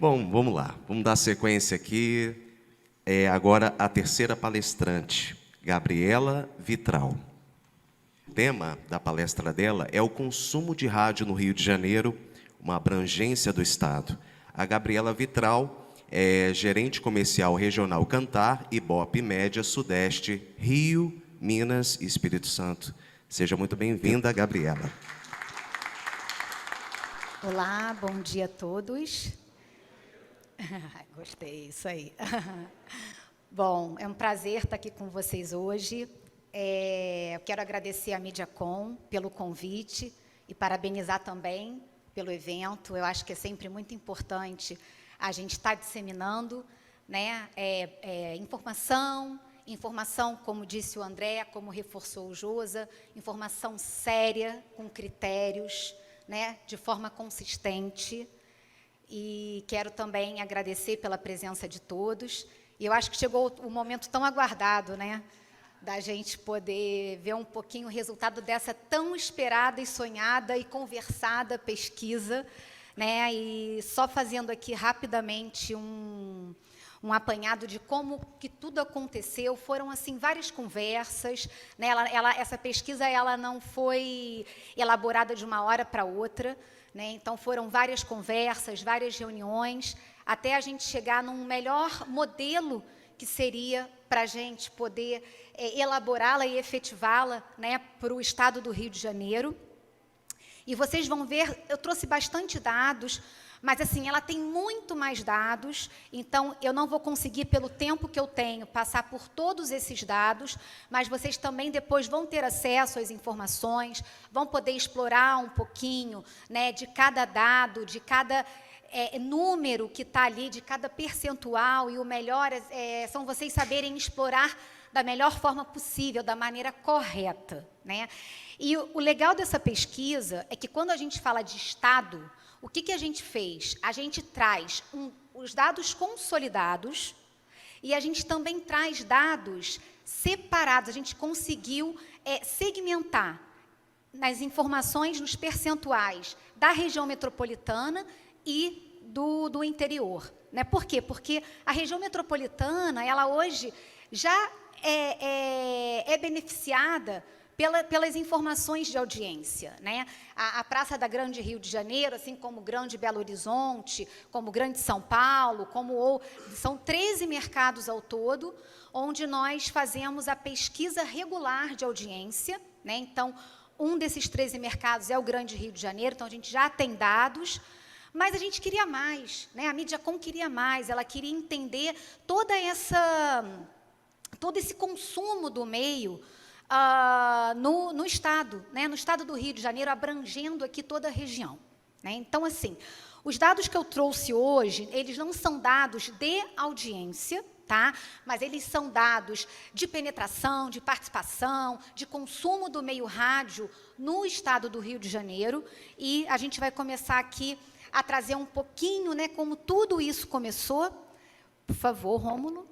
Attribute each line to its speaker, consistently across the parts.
Speaker 1: Bom, vamos lá. Vamos dar sequência aqui. Agora a terceira palestrante, Gabriela Vitral. O tema da palestra dela é o consumo de rádio no Rio de Janeiro, uma abrangência do Estado. A Gabriela Vitral é gerente comercial regional Cantar, Ibope Média, Sudeste, Rio, Minas e Espírito Santo. Seja muito bem-vinda, Gabriela.
Speaker 2: Olá, bom dia a todos. Gostei, isso aí. Bom, é um prazer estar aqui com vocês hoje. Eu quero agradecer à Mediacom pelo convite e parabenizar também pelo evento. Eu acho que é sempre muito importante a gente estar disseminando, né, informação, como disse o André, como reforçou o Josa, informação séria, com critérios, né, de forma consistente. E quero também agradecer pela presença de todos. E eu acho que chegou o momento tão aguardado, né, da gente poder ver um pouquinho o resultado dessa tão esperada e sonhada e conversada pesquisa, né? E só fazendo aqui rapidamente um apanhado de como que tudo aconteceu. Foram assim várias conversas, né? Essa pesquisa ela não foi elaborada de uma hora para outra, né? Então foram várias conversas, várias reuniões, até a gente chegar num melhor modelo que seria para a gente poder elaborá-la e efetivá-la, né, para o Estado do Rio de Janeiro. E vocês vão ver, eu trouxe bastante dados, mas assim, ela tem muito mais dados, então eu não vou conseguir, pelo tempo que eu tenho, passar por todos esses dados, mas vocês também depois vão ter acesso às informações, vão poder explorar um pouquinho, né, de cada dado, de cada número que está ali, de cada percentual, e o melhor são vocês saberem explorar da melhor forma possível, da maneira correta, né? E o legal dessa pesquisa é que quando a gente fala de Estado, o que a gente fez? A gente traz os dados consolidados e a gente também traz dados separados. A gente conseguiu segmentar nas informações, nos percentuais da região metropolitana e do interior, né? Por quê? Porque a região metropolitana, ela hoje já é beneficiada pelas informações de audiência, né? A Praça da Grande Rio de Janeiro, assim como o Grande Belo Horizonte, como o Grande São Paulo, são 13 mercados ao todo, onde nós fazemos a pesquisa regular de audiência, né? Então, um desses 13 mercados é o Grande Rio de Janeiro, então a gente já tem dados, mas a gente queria mais, né? A Mediacom queria mais, ela queria entender todo esse consumo do meio no Estado, né? No Estado do Rio de Janeiro, abrangendo aqui toda a região, né? Então, assim, os dados que eu trouxe hoje, eles não são dados de audiência, tá? Mas eles são dados de penetração, de participação, de consumo do meio rádio no Estado do Rio de Janeiro, e a gente vai começar aqui a trazer um pouquinho, né, como tudo isso começou. Por favor, Rômulo.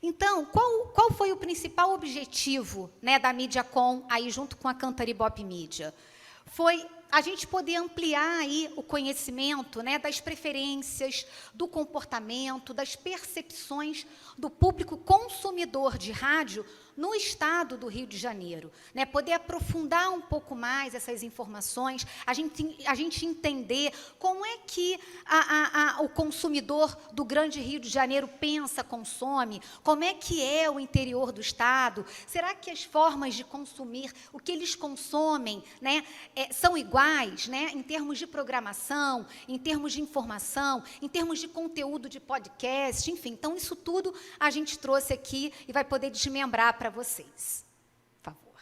Speaker 2: Então, qual foi o principal objetivo, né, da Mediacom, aí junto com a Cantar Ibope Mídia? Foi a gente poder ampliar aí o conhecimento, né, das preferências, do comportamento, das percepções do público consumidor de rádio no Estado do Rio de Janeiro, né? Poder aprofundar um pouco mais essas informações, a gente entender como é que o consumidor do Grande Rio de Janeiro pensa, consome, como é que é o interior do Estado, será que as formas de consumir, o que eles consomem, né, são iguais, né, em termos de programação, em termos de informação, em termos de conteúdo de podcast, enfim. Então, isso tudo a gente trouxe aqui e vai poder desmembrar para vocês. Por favor.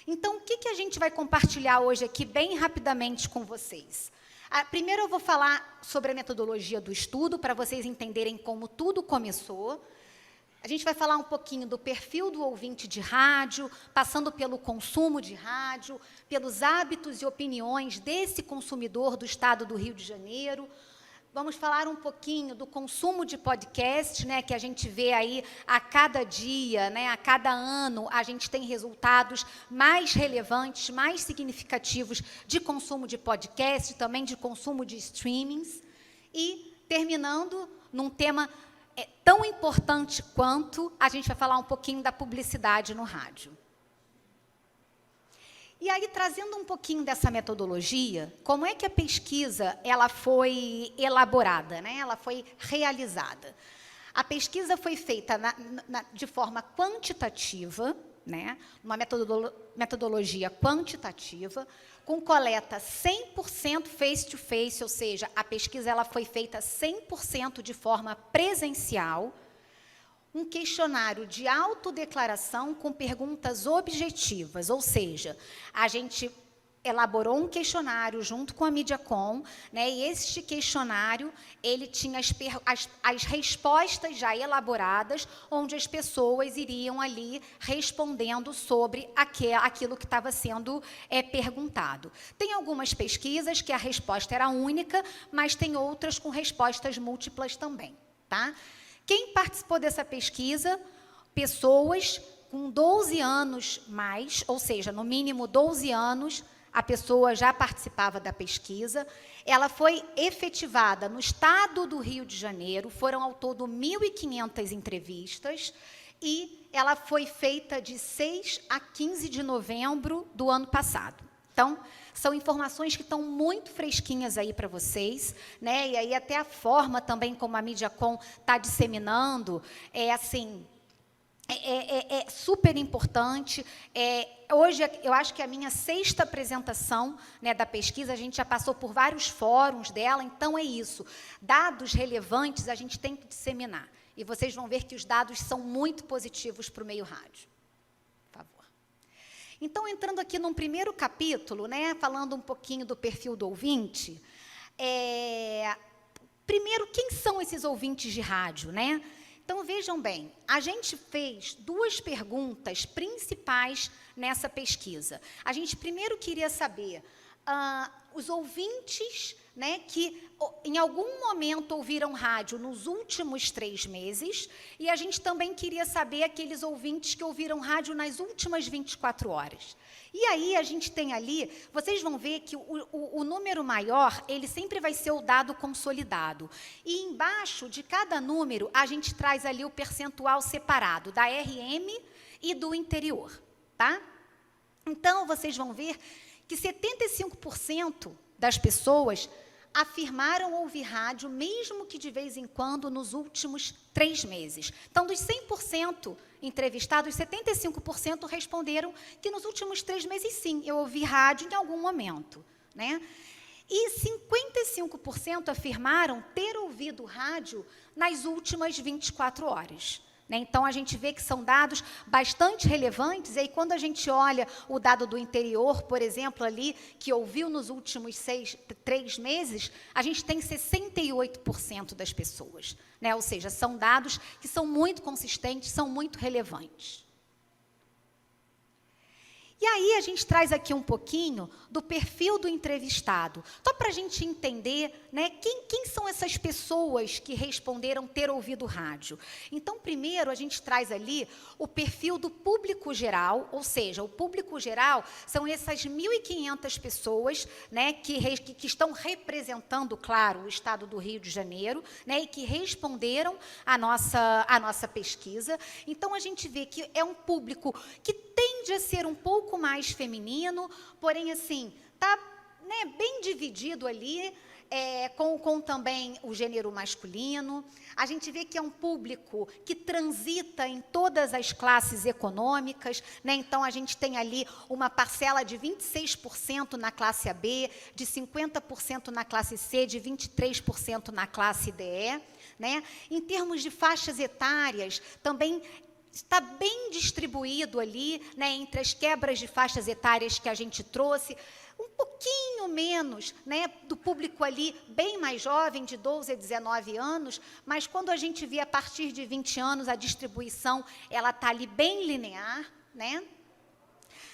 Speaker 2: Então, o que a gente vai compartilhar hoje aqui bem rapidamente com vocês? Primeiro eu vou falar sobre a metodologia do estudo, para vocês entenderem como tudo começou. A gente vai falar um pouquinho do perfil do ouvinte de rádio, passando pelo consumo de rádio, pelos hábitos e opiniões desse consumidor do Estado do Rio de Janeiro, Vamos falar um pouquinho do consumo de podcast, né, que a gente vê aí a cada dia, né, a cada ano, a gente tem resultados mais relevantes, mais significativos de consumo de podcast, também de consumo de streamings. E, terminando, num tema tão importante quanto, a gente vai falar um pouquinho da publicidade no rádio. E aí, trazendo um pouquinho dessa metodologia, como é que a pesquisa ela foi elaborada, né? Ela foi realizada? A pesquisa foi feita de forma quantitativa, né? Uma metodologia quantitativa, com coleta 100% face-to-face, ou seja, a pesquisa ela foi feita 100% de forma presencial, um questionário de autodeclaração com perguntas objetivas, ou seja, a gente elaborou um questionário junto com a Mediacom, né, e este questionário ele tinha as respostas já elaboradas, onde as pessoas iriam ali respondendo sobre aquilo que estava sendo perguntado. Tem algumas pesquisas que a resposta era única, mas tem outras com respostas múltiplas também, tá? Quem participou dessa pesquisa? Pessoas com 12 anos mais, ou seja, no mínimo 12 anos, a pessoa já participava da pesquisa. Ela foi efetivada no estado do Rio de Janeiro, foram ao todo 1.500 entrevistas, e ela foi feita de 6 a 15 de novembro do ano passado. Então, são informações que estão muito fresquinhas aí para vocês, né? E aí até a forma também como a Mediacom está disseminando é super importante. Hoje, eu acho que é a minha 6ª apresentação, né, da pesquisa, a gente já passou por vários fóruns dela, então é isso. Dados relevantes a gente tem que disseminar. E vocês vão ver que os dados são muito positivos para o meio rádio. Então, entrando aqui num primeiro capítulo, né, falando um pouquinho do perfil do ouvinte, primeiro, quem são esses ouvintes de rádio, né? Então, vejam bem, a gente fez 2 perguntas principais nessa pesquisa. A gente primeiro queria saber os ouvintes, né, que em algum momento ouviram rádio nos últimos 3 meses, e a gente também queria saber aqueles ouvintes que ouviram rádio nas últimas 24 horas. E aí a gente tem ali, vocês vão ver que o número maior, ele sempre vai ser o dado consolidado. E embaixo de cada número, a gente traz ali o percentual separado da RM e do interior, tá? Então, vocês vão ver que 75% das pessoas afirmaram ouvir rádio, mesmo que de vez em quando, nos últimos 3 meses. Então, dos 100% entrevistados, 75% responderam que nos últimos 3 meses, sim, eu ouvi rádio em algum momento, né? E 55% afirmaram ter ouvido rádio nas últimas 24 horas. Então, a gente vê que são dados bastante relevantes, e aí, quando a gente olha o dado do interior, por exemplo, ali, que ouviu nos últimos 3 meses, a gente tem 68% das pessoas, né? Ou seja, são dados que são muito consistentes, são muito relevantes. E aí, a gente traz aqui um pouquinho do perfil do entrevistado, só para a gente entender, né, quem são essas pessoas que responderam ter ouvido rádio. Então, primeiro, a gente traz ali o perfil do público geral, ou seja, o público geral são essas 1.500 pessoas, né, que estão representando, claro, o estado do Rio de Janeiro, né, e que responderam à nossa pesquisa. Então, a gente vê que é um público que tende a ser um pouco mais feminino, porém, assim, está, né, bem dividido ali, com também o gênero masculino. A gente vê que é um público que transita em todas as classes econômicas, né? Então, a gente tem ali uma parcela de 26% na classe AB, de 50% na classe C, de 23% na classe DE, né? Em termos de faixas etárias, também está bem distribuído ali, né, entre as quebras de faixas etárias que a gente trouxe, um pouquinho menos, né, do público ali bem mais jovem, de 12 a 19 anos, mas quando a gente vê a partir de 20 anos, a distribuição ela está ali bem linear, né?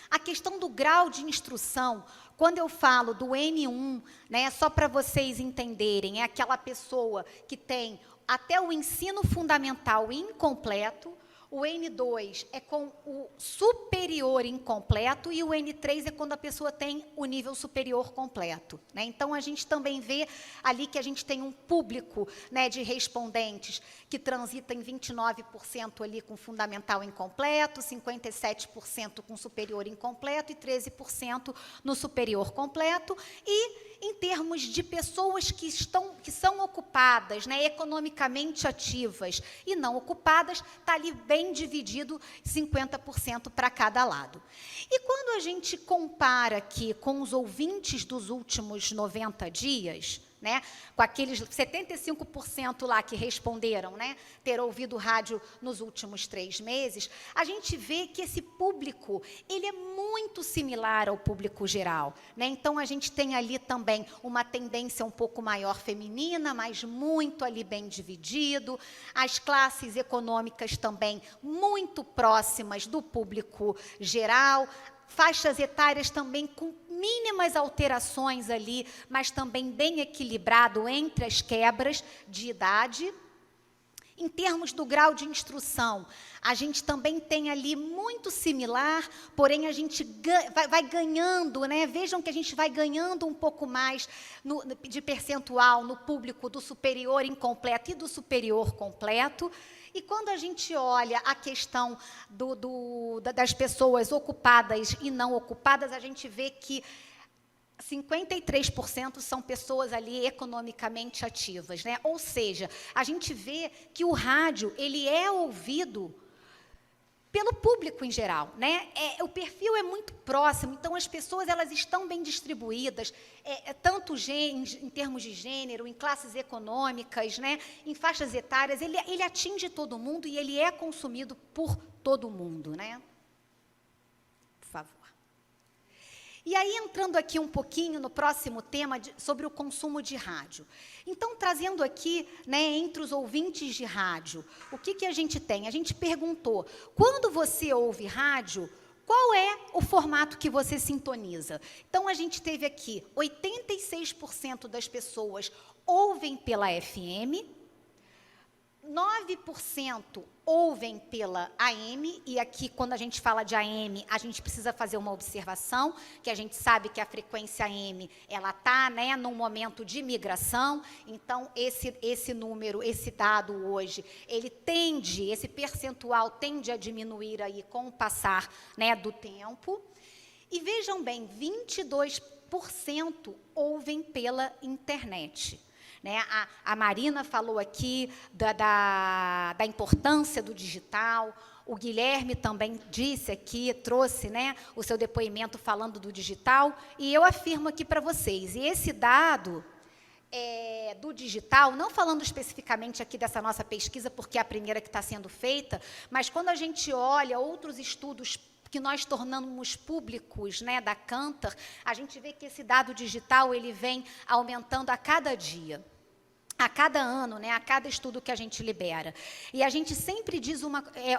Speaker 2: A questão do grau de instrução, quando eu falo do N1, né, só para vocês entenderem, é aquela pessoa que tem até o ensino fundamental incompleto, o N2 é com o superior incompleto e o N3 é quando a pessoa tem o nível superior completo, né? Então, a gente também vê ali que a gente tem um público, né, de respondentes que transita em 29% ali com fundamental incompleto, 57% com superior incompleto e 13% no superior completo. E, em termos de pessoas que são ocupadas, né, economicamente ativas e não ocupadas, está ali bem dividido, 50% para cada lado. E quando a gente compara aqui com os ouvintes dos últimos 90 dias, né, com aqueles 75% lá que responderam, né, ter ouvido rádio nos últimos 3 meses, a gente vê que esse público, ele é muito similar ao público geral, né? Então, a gente tem ali também uma tendência um pouco maior feminina, mas muito ali bem dividido, as classes econômicas também muito próximas do público geral, faixas etárias também com mínimas alterações ali, mas também bem equilibrado entre as quebras de idade. Em termos do grau de instrução, a gente também tem ali muito similar, porém a gente vai ganhando, né? Vejam que a gente vai ganhando um pouco mais de percentual no público do superior incompleto e do superior completo. E quando a gente olha a questão das pessoas ocupadas e não ocupadas, a gente vê que 53% são pessoas ali economicamente ativas, né? Ou seja, a gente vê que o rádio, ele é ouvido pelo público em geral, né? O perfil é muito próximo, então as pessoas, elas estão bem distribuídas, tanto em termos de gênero, em classes econômicas, né? Em faixas etárias, ele atinge todo mundo e ele é consumido por todo mundo, né? Por favor. E aí, entrando aqui um pouquinho no próximo tema, sobre o consumo de rádio. Então, trazendo aqui, né, entre os ouvintes de rádio, o que a gente tem? A gente perguntou, quando você ouve rádio, qual é o formato que você sintoniza? Então, a gente teve aqui, 86% das pessoas ouvem pela FM, 9% ouvem pela AM, e aqui, quando a gente fala de AM, a gente precisa fazer uma observação, que a gente sabe que a frequência AM, ela está, né, num momento de migração, então, esse número, esse dado hoje, esse percentual tende a diminuir aí com o passar, né, do tempo. E vejam bem, 22% ouvem pela internet. Né? A Marina falou aqui da importância do digital, o Guilherme também disse aqui, trouxe, né, o seu depoimento falando do digital, e eu afirmo aqui para vocês, e esse dado do digital, não falando especificamente aqui dessa nossa pesquisa, porque é a primeira que está sendo feita, mas quando a gente olha outros estudos que nós tornamos públicos, né, da Kantar, a gente vê que esse dado digital, ele vem aumentando a cada dia, a cada ano, né, a cada estudo que a gente libera. E a gente sempre diz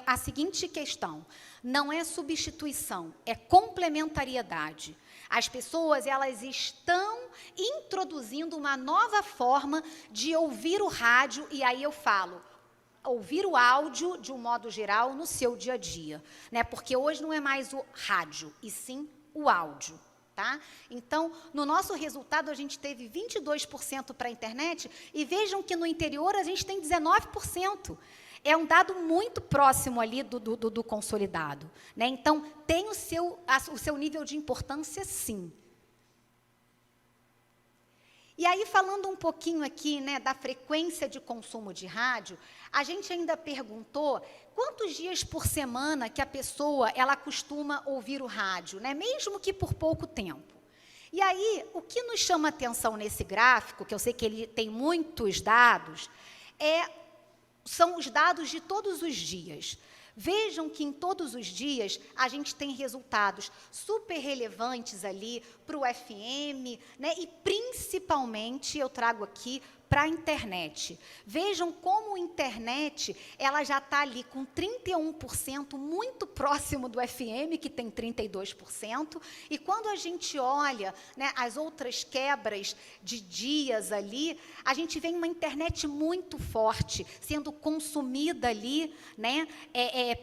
Speaker 2: a seguinte questão, não é substituição, é complementariedade. As pessoas, elas estão introduzindo uma nova forma de ouvir o rádio, e aí eu falo, ouvir o áudio, de um modo geral, no seu dia a dia, né? Porque hoje não é mais o rádio, e sim o áudio, tá? Então, no nosso resultado, a gente teve 22% para a internet, e vejam que no interior a gente tem 19%. É um dado muito próximo ali do consolidado, né? Então, tem o seu nível de importância, sim. E aí, falando um pouquinho aqui, né, da frequência de consumo de rádio, a gente ainda perguntou quantos dias por semana que a pessoa, ela costuma ouvir o rádio, né, mesmo que por pouco tempo. E aí, o que nos chama atenção nesse gráfico, que eu sei que ele tem muitos dados, são os dados de todos os dias. Vejam que em todos os dias a gente tem resultados super relevantes ali para o FM, né? E principalmente, eu trago aqui, para a internet. Vejam como a internet ela já está ali com 31%, muito próximo do FM, que tem 32%, e quando a gente olha, né, as outras quebras de dias ali, a gente vê uma internet muito forte, sendo consumida ali, né,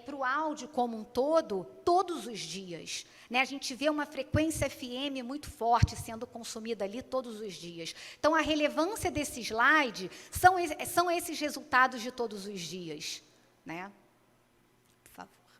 Speaker 2: para o áudio como um todo, todos os dias. Né, a gente vê uma frequência FM muito forte sendo consumida ali todos os dias. Então, a relevância desse slide são esses resultados de todos os dias. Né? Por favor.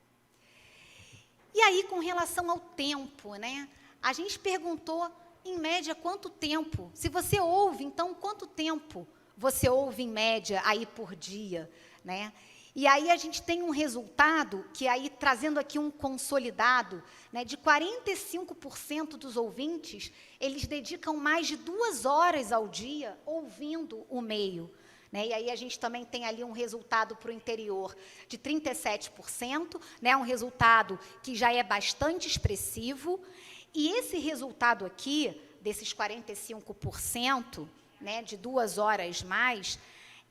Speaker 2: E aí, com relação ao tempo, né, a gente perguntou, em média, quanto tempo? Se você ouve, então, quanto tempo você ouve, em média, aí por dia? Né? E aí a gente tem um resultado, que aí, trazendo aqui um consolidado, né, de 45% dos ouvintes, eles dedicam mais de 2 horas ao dia ouvindo o meio. Né, e aí a gente também tem ali um resultado para o interior de 37%, né, um resultado que já é bastante expressivo. E esse resultado aqui, desses 45%, né, de 2 horas mais,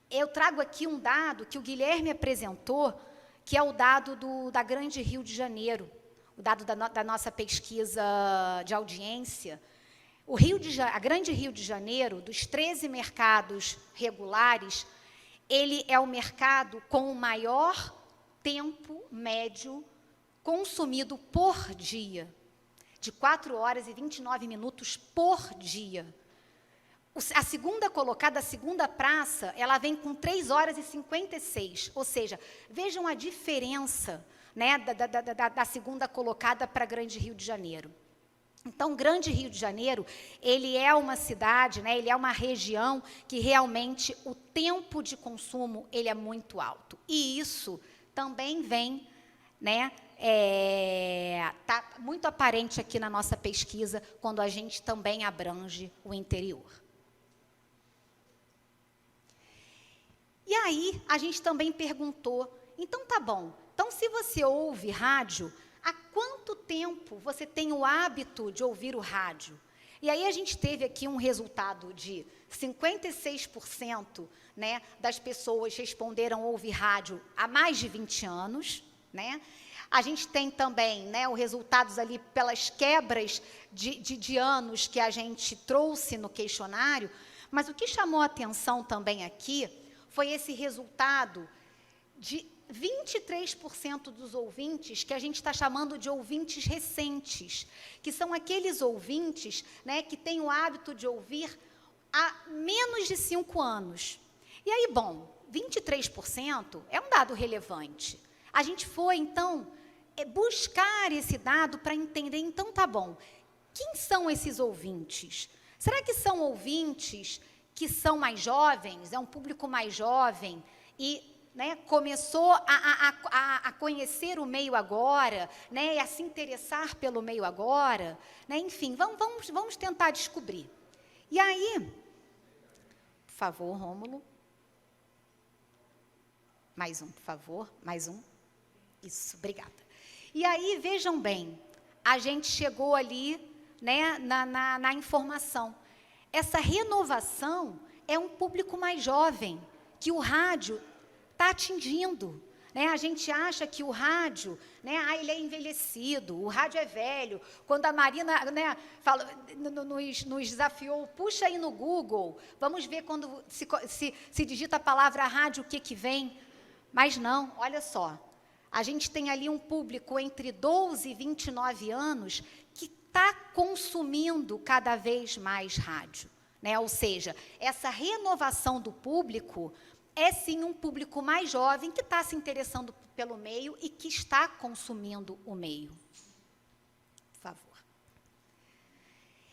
Speaker 2: eu trago aqui um dado que o Guilherme apresentou, que é o dado da Grande Rio de Janeiro, o dado da nossa pesquisa de audiência. A Grande Rio de Janeiro, dos 13 mercados regulares, ele é o mercado com o maior tempo médio consumido por dia, de 4 horas e 29 minutos por dia. A segunda colocada, a segunda praça, ela vem com 3 horas e 56, ou seja, vejam a diferença, né, da segunda colocada para Grande Rio de Janeiro. Então, Grande Rio de Janeiro, ele é uma cidade, né, ele é uma região que realmente o tempo de consumo ele é muito alto. E isso também vem, né, tá muito aparente aqui na nossa pesquisa, quando a gente também abrange o interior. E aí, a gente também perguntou, então tá bom, então se você ouve rádio, há quanto tempo você tem o hábito de ouvir o rádio? E aí a gente teve aqui um resultado de 56%, né, das pessoas responderam ouvir rádio há mais de 20 anos, né? A gente tem também, né, os resultados ali pelas quebras de anos que a gente trouxe no questionário, mas o que chamou a atenção também aqui foi esse resultado de 23% dos ouvintes, que a gente está chamando de ouvintes recentes, que são aqueles ouvintes, né, que têm o hábito de ouvir há menos de 5 anos. E aí, bom, 23% é um dado relevante. A gente foi, então, buscar esse dado para entender, então, tá bom, quem são esses ouvintes? Será que são ouvintes que são mais jovens, é um público mais jovem e, né, começou a conhecer o meio agora, né, e a se interessar pelo meio agora, né, enfim, vamos tentar descobrir. E aí, por favor, Rômulo, mais um, por favor, mais um, isso, obrigada. E aí, vejam bem, a gente chegou ali, né, na informação. Essa renovação é um público mais jovem, que o rádio está atingindo. Né? A gente acha que o rádio, né, ele é envelhecido, o rádio é velho. Quando a Marina, né, nos desafiou, puxa aí no Google, vamos ver quando se digita a palavra rádio, o que vem. Mas não, olha só, a gente tem ali um público entre 12 e 29 anos que está consumindo cada vez mais rádio. Né? Ou seja, essa renovação do público é sim um público mais jovem que está se interessando pelo meio e que está consumindo o meio. Por favor.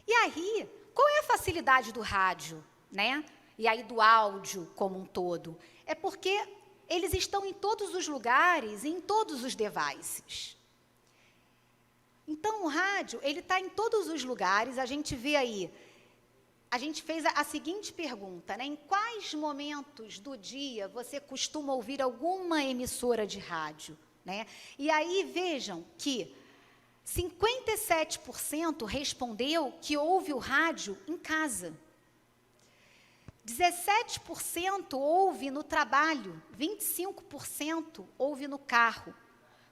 Speaker 2: E aí, qual é a facilidade do rádio, né? E aí do áudio como um todo? É porque eles estão em todos os lugares, em todos os devices. Então, o rádio, ele está em todos os lugares, a gente vê aí. A gente fez a seguinte pergunta, né? Em quais momentos do dia você costuma ouvir alguma emissora de rádio? Né? E aí, vejam que 57% respondeu que ouve o rádio em casa. 17% ouve no trabalho, 25% ouve no carro,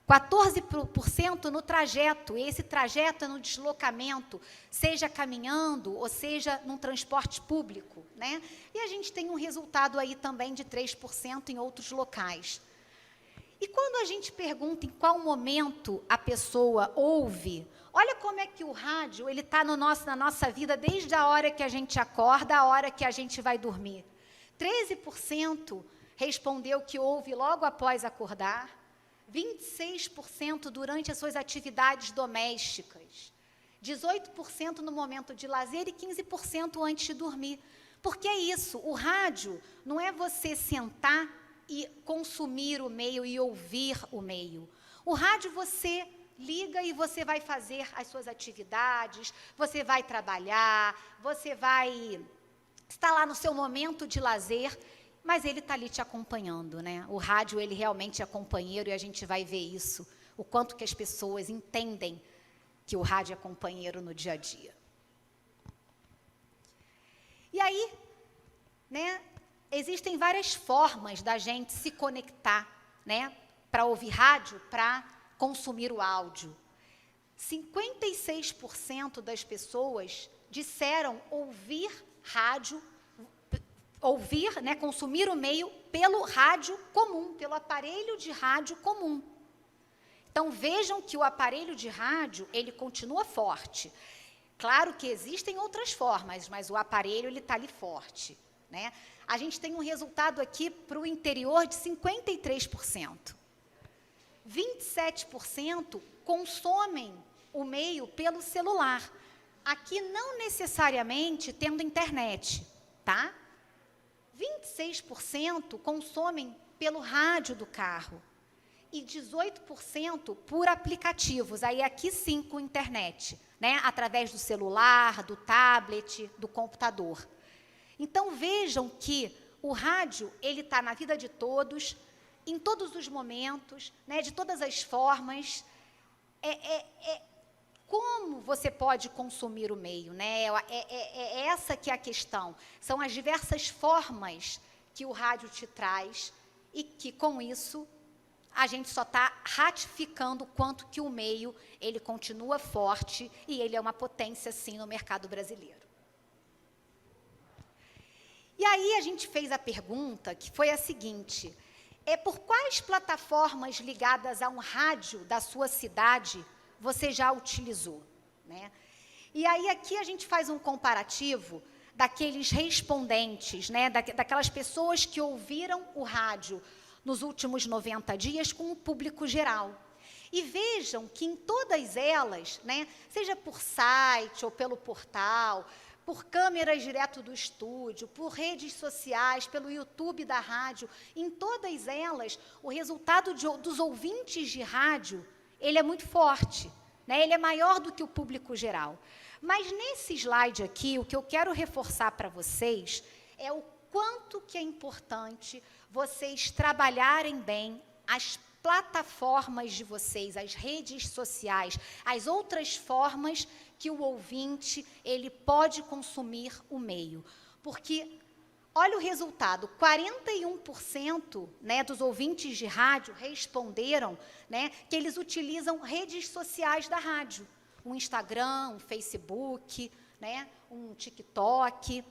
Speaker 2: 14% no trajeto, e esse trajeto é no deslocamento, seja caminhando ou seja num transporte público, né? E a gente tem um resultado aí também de 3% em outros locais. E quando a gente pergunta em qual momento a pessoa ouve, olha como é que o rádio ele está na nossa vida desde a hora que a gente acorda à hora que a gente vai dormir. 13% respondeu que ouve logo após acordar, 26% durante as suas atividades domésticas, 18% no momento de lazer e 15% antes de dormir. Porque é isso, o rádio não é você sentar e consumir o meio e ouvir o meio. O rádio você liga e você vai fazer as suas atividades, você vai trabalhar, você vai estar lá no seu momento de lazer, mas ele está ali te acompanhando, né? O rádio, ele realmente é companheiro e a gente vai ver isso, o quanto que as pessoas entendem que o rádio é companheiro no dia a dia. E aí, né, existem várias formas da gente se conectar, né, para ouvir rádio, para consumir o áudio. 56% das pessoas disseram ouvir rádio, né, consumir o meio pelo rádio comum, pelo aparelho de rádio comum. Então, vejam que o aparelho de rádio, ele continua forte. Claro que existem outras formas, mas o aparelho, ele está ali forte, né? A gente tem um resultado aqui para o interior de 53%. 27% consomem o meio pelo celular. Aqui não necessariamente tendo internet, tá? 26% consomem pelo rádio do carro e 18% por aplicativos, aí aqui sim com internet, né? Através do celular, do tablet, do computador. Então, vejam que o rádio, ele está na vida de todos, em todos os momentos, né, de todas as formas. Como você pode consumir o meio, né? É essa que é a questão. São as diversas formas que o rádio te traz e que, com isso, a gente só está ratificando o quanto que o meio, ele continua forte e ele é uma potência, sim, no mercado brasileiro. E aí a gente fez a pergunta, que foi a seguinte: por quais plataformas ligadas a um rádio da sua cidade você já utilizou, né? E aí aqui a gente faz um comparativo daqueles respondentes, né, daquelas pessoas que ouviram o rádio nos últimos 90 dias com o público geral. E vejam que em todas elas, né, seja por site ou pelo portal, por câmeras direto do estúdio, por redes sociais, pelo YouTube da rádio, em todas elas, o resultado dos ouvintes de rádio, ele é muito forte, né? Ele é maior do que o público geral. Mas nesse slide aqui, o que eu quero reforçar para vocês é o quanto que é importante vocês trabalharem bem as plataformas de vocês, as redes sociais, as outras formas que o ouvinte ele pode consumir o meio. Porque, olha o resultado, 41%, né, dos ouvintes de rádio responderam, né, que eles utilizam redes sociais da rádio. Um Instagram, um Facebook, né, um TikTok.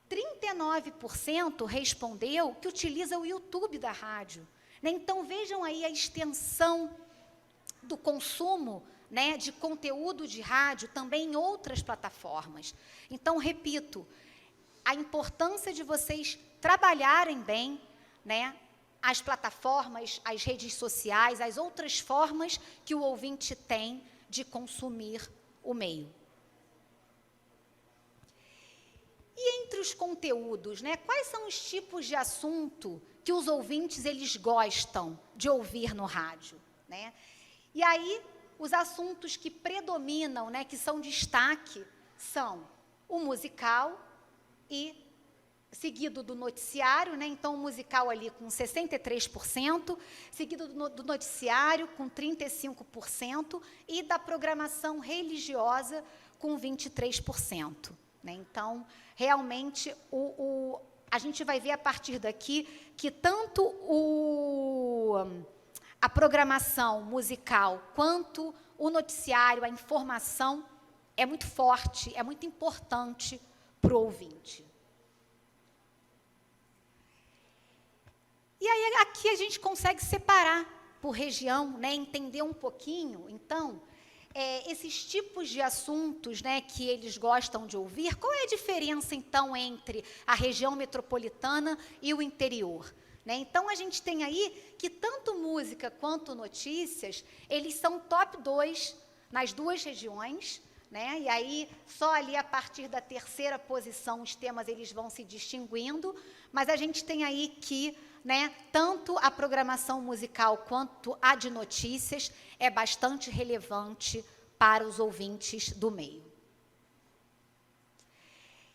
Speaker 2: 39% respondeu que utiliza o YouTube da rádio. Então, vejam aí a extensão do consumo, né, de conteúdo de rádio também em outras plataformas. Então, repito, a importância de vocês trabalharem bem, né, as plataformas, as redes sociais, as outras formas que o ouvinte tem de consumir o meio. E entre os conteúdos, né, quais são os tipos de assunto que os ouvintes eles gostam de ouvir no rádio, né? E aí, os assuntos que predominam, né, que são destaque, são o musical e seguido do noticiário, né? Então, o musical ali com 63%, seguido do noticiário com 35% e da programação religiosa com 23%. né? Então, realmente, a gente vai ver a partir daqui que tanto a programação musical quanto o noticiário, a informação, é muito forte, é muito importante para o ouvinte. E aí, aqui a gente consegue separar por região, né, entender um pouquinho, então, esses tipos de assuntos, né, que eles gostam de ouvir. Qual é a diferença, então, entre a região metropolitana e o interior? Né? Então, a gente tem aí que tanto música quanto notícias, eles são top 2 nas duas regiões, né? E aí, só ali a partir da terceira posição, os temas eles vão se distinguindo, mas a gente tem aí que, né, tanto a programação musical quanto a de notícias é bastante relevante para os ouvintes do meio.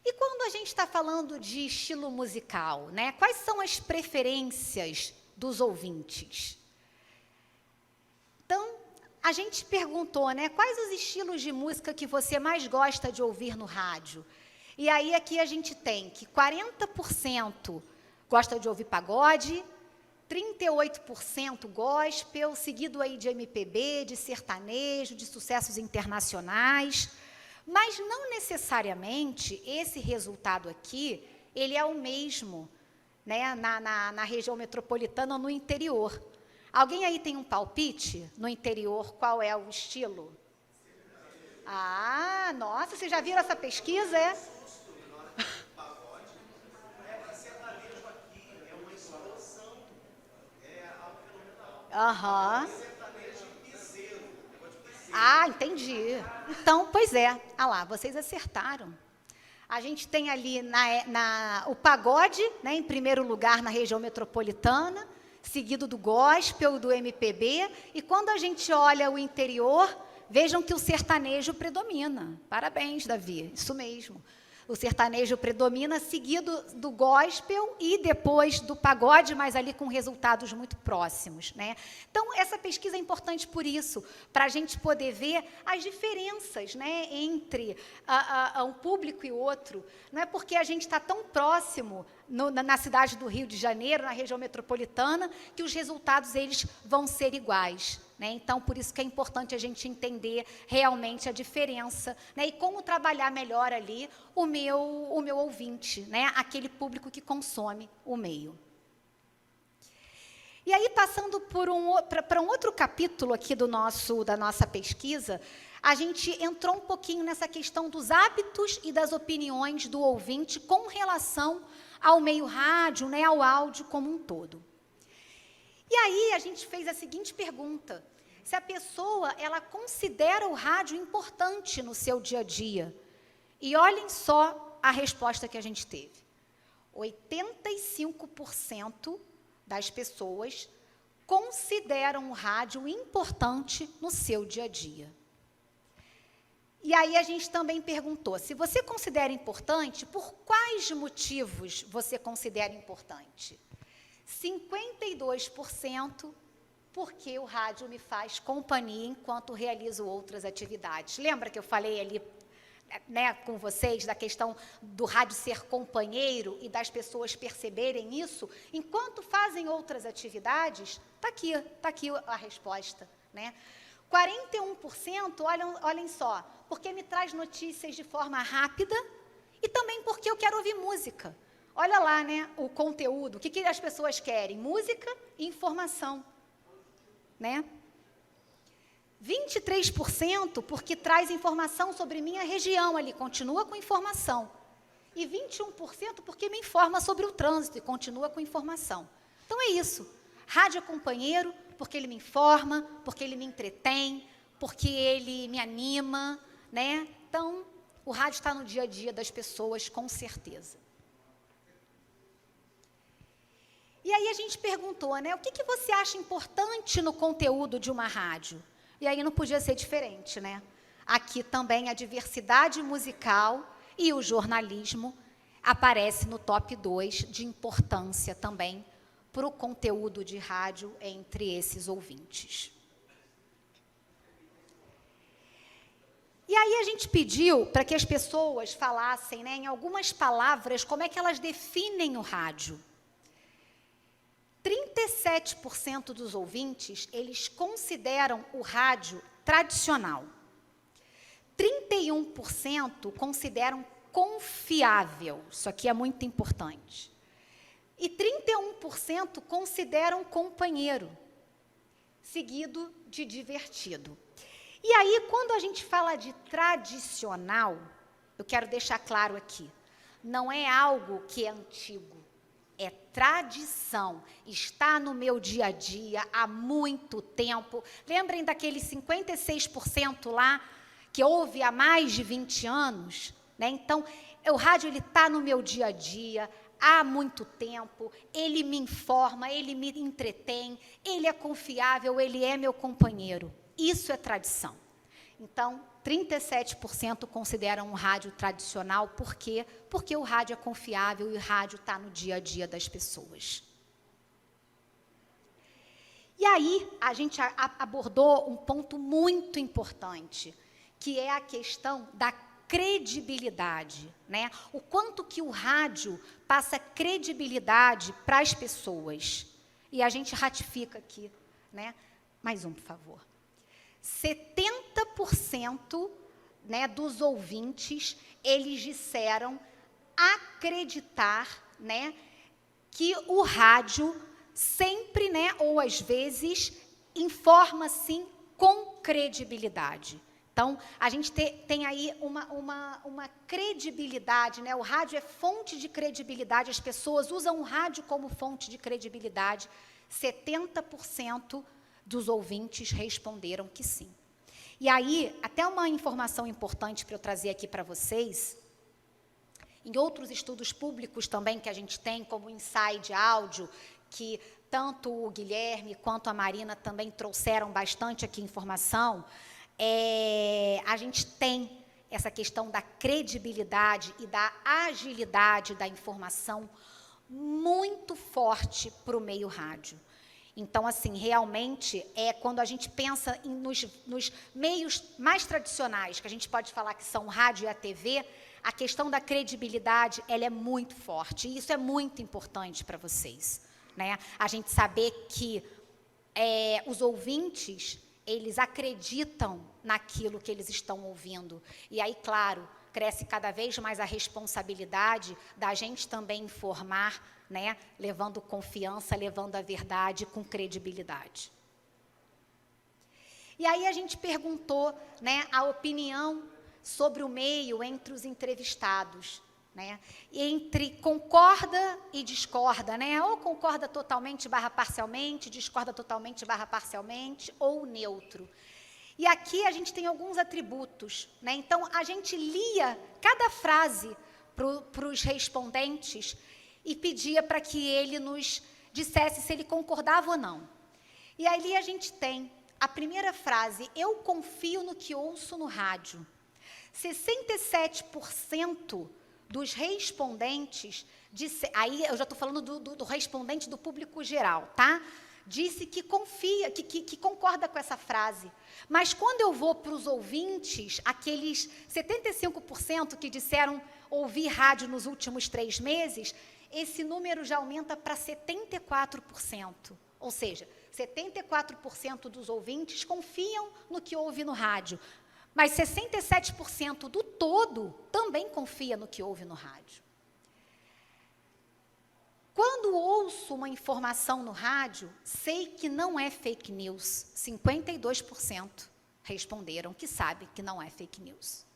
Speaker 2: E quando a gente está falando de estilo musical, né, quais são as preferências dos ouvintes? Então, a gente perguntou, né, quais os estilos de música que você mais gosta de ouvir no rádio? E aí aqui a gente tem que 40% gosta de ouvir pagode, 38% gospel, seguido aí de MPB, de sertanejo, de sucessos internacionais. Mas não necessariamente esse resultado aqui, ele é o mesmo, né, na região metropolitana ou no interior. Alguém aí tem um palpite no interior? Qual é o estilo? Ah, nossa, vocês já viram essa pesquisa, é? Aham. Ah, entendi. Então, pois é. Ah lá, vocês acertaram. A gente tem ali o pagode, né, em primeiro lugar na região metropolitana, seguido do gospel, do MPB, e quando a gente olha o interior, vejam que o sertanejo predomina. Parabéns, Davi, isso mesmo. O sertanejo predomina, seguido do gospel e depois do pagode, mas ali com resultados muito próximos, né? Então, essa pesquisa é importante por isso, para a gente poder ver as diferenças, né, entre um público e outro. Não é porque a gente está tão próximo na cidade do Rio de Janeiro, na região metropolitana, que os resultados eles vão ser iguais. Né? Então, por isso que é importante a gente entender realmente a diferença, né? E como trabalhar melhor ali o meu ouvinte, né? Aquele público que consome o meio. E aí, passando para um outro capítulo aqui da nossa pesquisa, a gente entrou um pouquinho nessa questão dos hábitos e das opiniões do ouvinte com relação ao meio rádio, né? Ao áudio como um todo. E aí, a gente fez a seguinte pergunta: se a pessoa ela considera o rádio importante no seu dia a dia. E olhem só a resposta que a gente teve. 85% das pessoas consideram o rádio importante no seu dia a dia. E aí a gente também perguntou, se você considera importante, por quais motivos você considera importante? 52% porque o rádio me faz companhia enquanto realizo outras atividades. Lembra que eu falei ali, né, com vocês da questão do rádio ser companheiro e das pessoas perceberem isso? Enquanto fazem outras atividades, está aqui a resposta. Né? 41%, olhem só, porque me traz notícias de forma rápida e também porque eu quero ouvir música. Olha lá, né, o conteúdo, o que as pessoas querem? Música e informação. Né? 23% porque traz informação sobre minha região ali, continua com informação. E 21% porque me informa sobre o trânsito e continua com informação. Então é isso. Rádio é companheiro porque ele me informa, porque ele me entretém, porque ele me anima, né? Então, o rádio está no dia a dia das pessoas, com certeza. E aí a gente perguntou, né, o que você acha importante no conteúdo de uma rádio? E aí não podia ser diferente, né? Aqui também a diversidade musical e o jornalismo aparece no top 2 de importância também para o conteúdo de rádio entre esses ouvintes. E aí a gente pediu para que as pessoas falassem, né, em algumas palavras, como é que elas definem o rádio. 37% dos ouvintes, eles consideram o rádio tradicional. 31% consideram confiável. Isso aqui é muito importante. E 31% consideram companheiro, seguido de divertido. E aí, quando a gente fala de tradicional, eu quero deixar claro aqui, não é algo que é antigo, é tradição, está no meu dia a dia há muito tempo. Lembrem daqueles 56% lá, que houve há mais de 20 anos, né? Então, o rádio está no meu dia a dia, há muito tempo, ele me informa, ele me entretém, ele é confiável, ele é meu companheiro. Isso é tradição. Então, 37% consideram um rádio tradicional. Por quê? Porque o rádio é confiável e o rádio está no dia a dia das pessoas. E aí, a gente abordou um ponto muito importante, que é a questão da credibilidade, né? O quanto que o rádio passa credibilidade para as pessoas. E a gente ratifica aqui, né? Mais um, por favor. 70%, né, dos ouvintes, eles disseram acreditar, né, que o rádio sempre, né, ou às vezes, informa, sim, com credibilidade. Então, a gente tem aí uma credibilidade, né? O rádio é fonte de credibilidade, as pessoas usam o rádio como fonte de credibilidade. 70% dos ouvintes responderam que sim. E aí, até uma informação importante para eu trazer aqui para vocês, em outros estudos públicos também que a gente tem, como o Inside Áudio, que tanto o Guilherme quanto a Marina também trouxeram bastante aqui informação, a gente tem essa questão da credibilidade e da agilidade da informação muito forte para o meio rádio. Então, assim, realmente, quando a gente pensa nos meios mais tradicionais, que a gente pode falar que são o rádio e a TV, a questão da credibilidade, ela é muito forte. E isso é muito importante para vocês, né? A gente saber que os ouvintes, eles acreditam naquilo que eles estão ouvindo. E aí, claro, cresce cada vez mais a responsabilidade da gente também informar, né, levando confiança, levando a verdade com credibilidade. E aí a gente perguntou, né, a opinião sobre o meio entre os entrevistados, né, entre concorda e discorda, né, ou concorda totalmente / parcialmente, discorda totalmente / parcialmente, ou neutro. E aqui a gente tem alguns atributos, né, então a gente lia cada frase para os respondentes e pedia para que ele nos dissesse se ele concordava ou não. E ali a gente tem a primeira frase: eu confio no que ouço no rádio. 67% dos respondentes, aí eu já estou falando do respondente do público geral, tá? Disse que confia, que concorda com essa frase. Mas quando eu vou para os ouvintes, aqueles 75% que disseram ouvir rádio nos últimos 3 meses, esse número já aumenta para 74%. Ou seja, 74% dos ouvintes confiam no que ouve no rádio, mas 67% do todo também confia no que ouve no rádio. Quando ouço uma informação no rádio, sei que não é fake news. 52% responderam que sabem que não é fake news.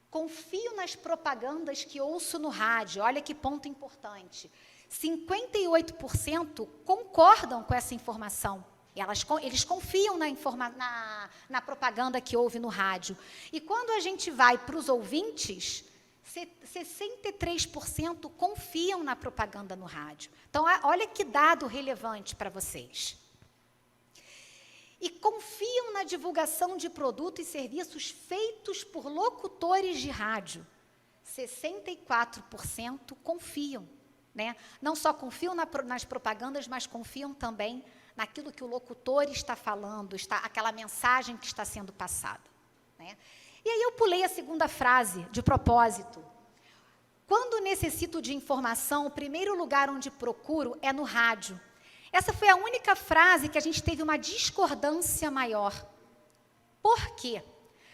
Speaker 2: Confio nas propagandas que ouço no rádio. Olha que ponto importante. 58% concordam com essa informação. Eles confiam na propaganda que ouve no rádio. E quando a gente vai para os ouvintes, 63% confiam na propaganda no rádio. Então, olha que dado relevante para vocês. E confiam na divulgação de produtos e serviços feitos por locutores de rádio. 64% confiam, né? Não só confiam nas propagandas, mas confiam também naquilo que o locutor está falando, aquela mensagem que está sendo passada, né? E aí eu pulei a segunda frase, de propósito. Quando necessito de informação, o primeiro lugar onde procuro é no rádio. Essa foi a única frase que a gente teve uma discordância maior. Por quê?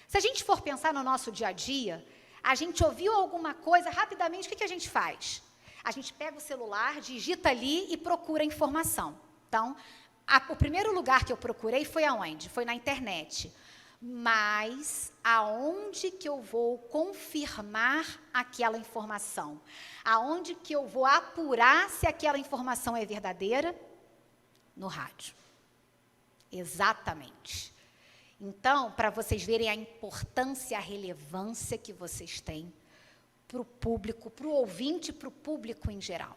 Speaker 2: Se a gente for pensar no nosso dia a dia, a gente ouviu alguma coisa, rapidamente, o que a gente faz? A gente pega o celular, digita ali e procura informação. Então, o primeiro lugar que eu procurei foi aonde? Foi na internet. Mas aonde que eu vou confirmar aquela informação? Aonde que eu vou apurar se aquela informação é verdadeira? No rádio. Exatamente. Então, para vocês verem a importância, a relevância que vocês têm para o público, para o ouvinte, para o público em geral.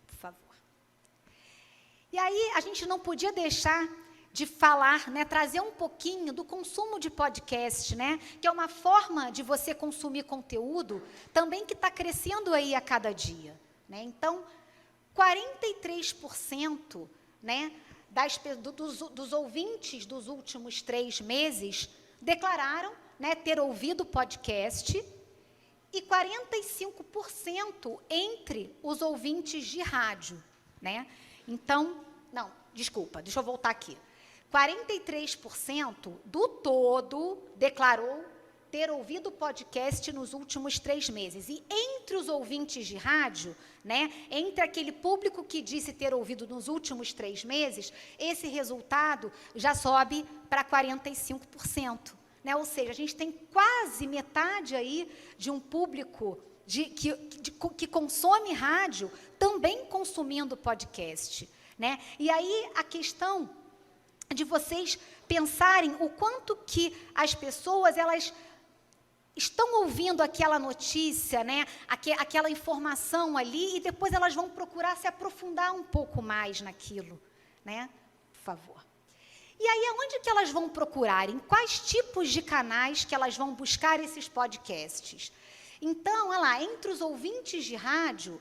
Speaker 2: Por favor. E aí, a gente não podia deixar de falar, né, trazer um pouquinho do consumo de podcast, né, que é uma forma de você consumir conteúdo também que está crescendo aí a cada dia. Né? Então, 43%, né, dos ouvintes dos últimos 3 meses declararam, né, ter ouvido podcast, e 45% entre os ouvintes de rádio. Né? Então, não, desculpa, deixa eu voltar aqui. 43% do todo declarou ter ouvido podcast nos últimos 3 meses. E entre os ouvintes de rádio, né, entre aquele público que disse ter ouvido nos últimos 3 meses, esse resultado já sobe para 45%. Né? Ou seja, a gente tem quase metade aí de um público que consome rádio também consumindo podcast. Né? E aí a questão de vocês pensarem o quanto que as pessoas, elas estão ouvindo aquela notícia, né, aquela informação ali, e depois elas vão procurar se aprofundar um pouco mais naquilo. Né? Por favor. E aí, aonde que elas vão procurar? Em quais tipos de canais que elas vão buscar esses podcasts? Então, olha lá, entre os ouvintes de rádio,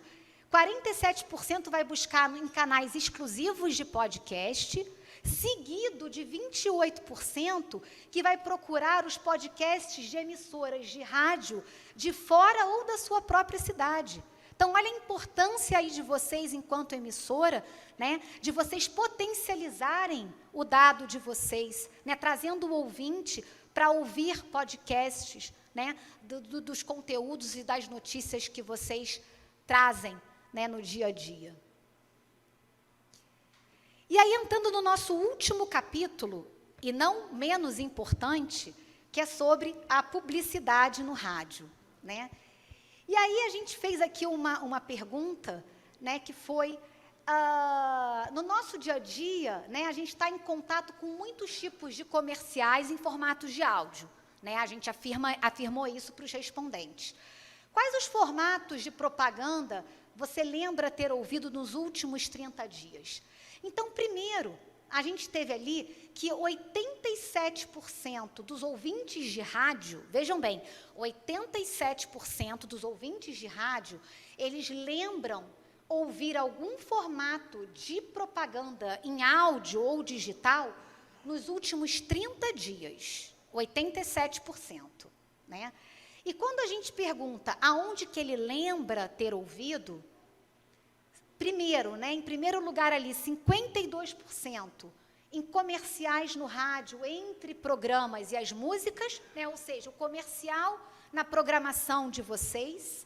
Speaker 2: 47% vai buscar em canais exclusivos de podcast, seguido de 28% que vai procurar os podcasts de emissoras de rádio de fora ou da sua própria cidade. Então, olha a importância aí de vocês, enquanto emissora, né, de vocês potencializarem o dado de vocês, né, trazendo o ouvinte para ouvir podcasts, né, dos conteúdos e das notícias que vocês trazem, né, no dia a dia. E aí, entrando no nosso último capítulo, e não menos importante, que é sobre a publicidade no rádio. Né? E aí, a gente fez aqui uma pergunta, né, que foi, no nosso dia a dia, né, a gente está em contato com muitos tipos de comerciais em formatos de áudio. Né? A gente afirmou isso para os respondentes. Quais os formatos de propaganda você lembra ter ouvido nos últimos 30 dias? Então, primeiro, a gente teve ali que 87% dos ouvintes de rádio, vejam bem, 87% dos ouvintes de rádio, eles lembram ouvir algum formato de propaganda em áudio ou digital nos últimos 30 dias, 87%. Né? E quando a gente pergunta aonde que ele lembra ter ouvido, primeiro, né, em primeiro lugar ali, 52% em comerciais no rádio, entre programas e as músicas, né, ou seja, o comercial na programação de vocês.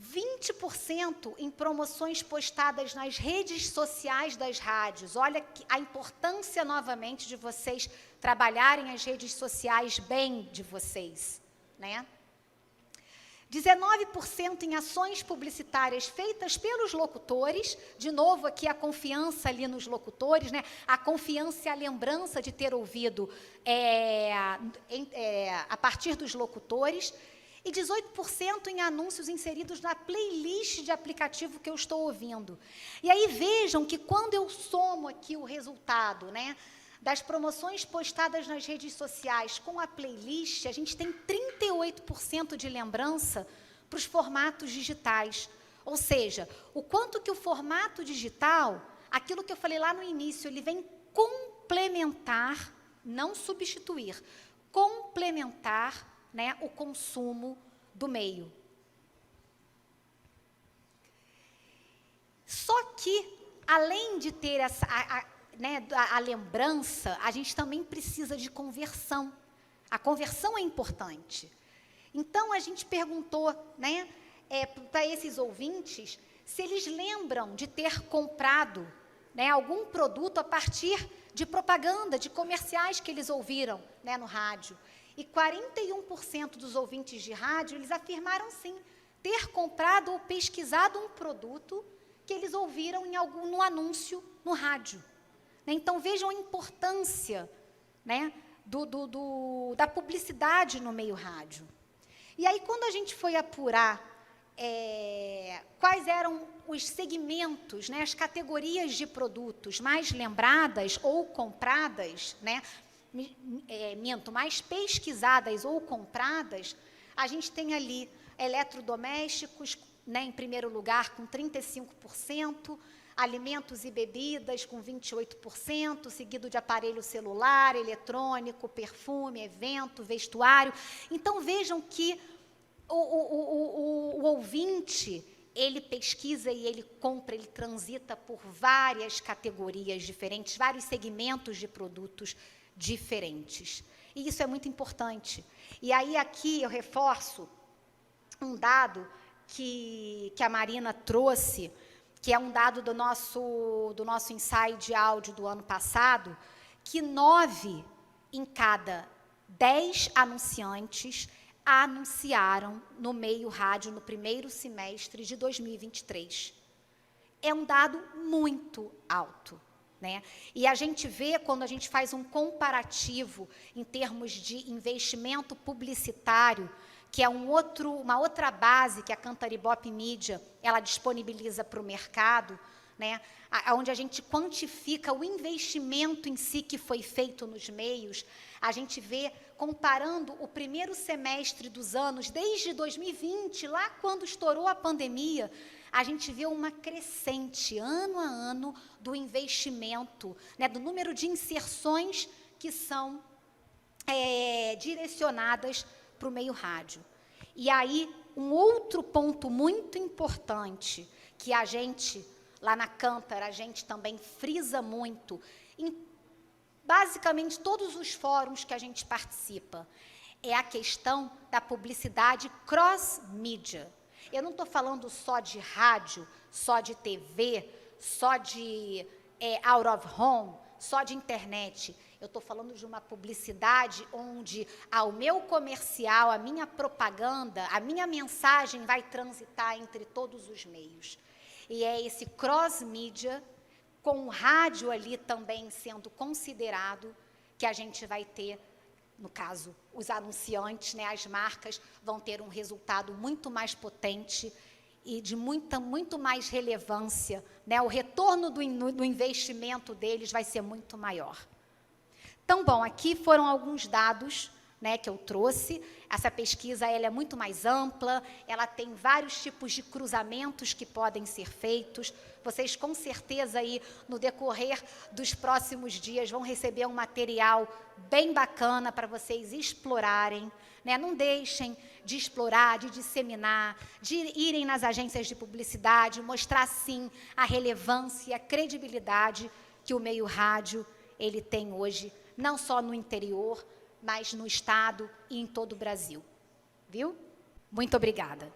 Speaker 2: 20% em promoções postadas nas redes sociais das rádios. Olha a importância, novamente, de vocês trabalharem as redes sociais bem de vocês. Né? 19% em ações publicitárias feitas pelos locutores, de novo aqui a confiança ali nos locutores, né? A confiança e a lembrança de ter ouvido a partir dos locutores, e 18% em anúncios inseridos na playlist de aplicativo que eu estou ouvindo. E aí vejam que quando eu somo aqui o resultado, né, das promoções postadas nas redes sociais com a playlist, a gente tem 38% de lembrança para os formatos digitais. Ou seja, o quanto que o formato digital, aquilo que eu falei lá no início, ele vem complementar não substituir, complementar, né, o consumo do meio. Só que, além de ter a lembrança, a gente também precisa de conversão. A conversão é importante. Então, a gente perguntou, né, para esses ouvintes se eles lembram de ter comprado, né, algum produto a partir de propaganda, de comerciais que eles ouviram, né, no rádio. E 41% dos ouvintes de rádio, eles afirmaram sim, ter comprado ou pesquisado um produto que eles ouviram no anúncio no rádio. Então, vejam a importância, né, da publicidade no meio rádio. E aí, quando a gente foi apurar quais eram os segmentos, né, as categorias de produtos mais lembradas ou compradas, né, mais pesquisadas ou compradas, a gente tem ali eletrodomésticos, né, em primeiro lugar, com 35%, alimentos e bebidas com 28%, seguido de aparelho celular, eletrônico, perfume, evento, vestuário. Então, vejam que o ouvinte, ele pesquisa e ele compra, ele transita por várias categorias diferentes, vários segmentos de produtos diferentes. E isso é muito importante. E aí, aqui, eu reforço um dado que a Marina trouxe, que é um dado do nosso ensaio de áudio do ano passado, que 9 em cada 10 anunciantes anunciaram no meio rádio no primeiro semestre de 2023. É um dado muito alto, né? E a gente vê, quando a gente faz um comparativo em termos de investimento publicitário, que é uma outra base que a Cantaribop Mídia ela disponibiliza para o mercado, né, onde a gente quantifica o investimento em si que foi feito nos meios. A gente vê, comparando o primeiro semestre dos anos, desde 2020, lá quando estourou a pandemia, a gente vê uma crescente, ano a ano, do investimento, né, do número de inserções que são direcionadas para o meio rádio. E aí, um outro ponto muito importante, que a gente, lá na Cantar, a gente também frisa muito, em basicamente todos os fóruns que a gente participa, é a questão da publicidade cross-mídia. Eu não estou falando só de rádio, só de TV, só de out of home, só de internet. Eu estou falando de uma publicidade onde o meu comercial, a minha propaganda, a minha mensagem vai transitar entre todos os meios. E é esse cross-mídia, com o rádio ali também sendo considerado, que a gente vai ter, no caso, os anunciantes, né, as marcas, vão ter um resultado muito mais potente e de muito mais relevância, né? O retorno do investimento deles vai ser muito maior. Então, bom, aqui foram alguns dados, né, que eu trouxe. Essa pesquisa ela é muito mais ampla, ela tem vários tipos de cruzamentos que podem ser feitos. Vocês, com certeza, aí, no decorrer dos próximos dias, vão receber um material bem bacana para vocês explorarem, né? Não deixem de explorar, de disseminar, de irem nas agências de publicidade, mostrar, sim, a relevância e a credibilidade que o meio rádio ele tem hoje, não só no interior, mas no estado e em todo o Brasil. Viu? Muito obrigada.